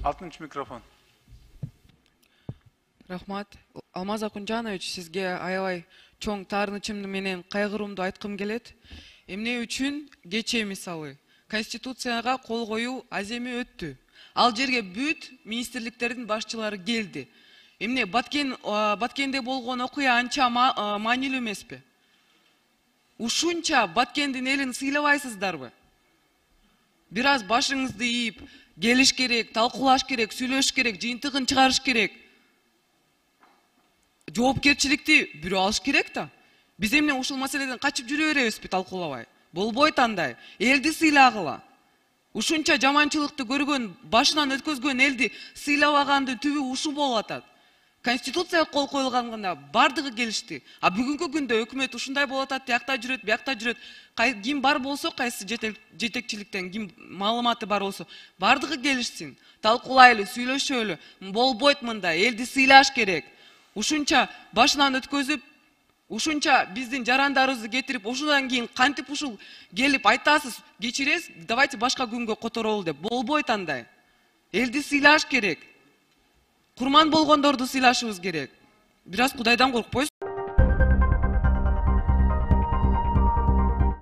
6 mikrofon. Рахмат. Алмаз Акунжанович, сизге аябай чоң таарынычымды менен кайгыруумду айткым келет. Эмне үчүн кечээ мисалы Конституцияга кол коюу аземи өттү. Ал жерге бүт министрликтердин башчылары келди. Эмне Баткенде болгон окуя анча маанилүү эмеспи? Ушунча Баткендин элин сыйлабайсыздарбы? Бир аз башыңызды ийип, келиш керек, талкуулаш керек, сүйлөш керек, жыйынтыгын чыгарыш керек. Жоопкерчиликти бирөө алыш керек да. Биз эмне ушул маселеден качып жүрө беребизби талкуулабай? Болбойт андай. Элди сыйлагыла. Ушунча жаманчылыкты көргөн, башынан өткөзгөн элди сыйлабагандын түбү ушу болуп атат. Конституцияга кол коюлганда бардыгы келишти. А бүгүнкү күндө өкмөт ушундай болуп атат, тиякта жүрөт, биякта жүрөт. Ким бар болсо, кайсы жетекчиликтен ким маалыматы бар болсо, бардыгы келишсин. Талкуулайлы, сүйлөшөлү. Болбойт мындай, элди сыйлаш керек. Ушунча башынан өткөзүп, ушунча биздин жарандарыбызды кетирип, ушундан кийин кантип ушул келип айтасыз, кечиресиз, давайте башка күнгө которолу деп. Болбойт андай. Элди сыйлаш керек. Курман болгондорду сыйлашыбыз керек. Бир аз Кудайдан коркпойсузбу?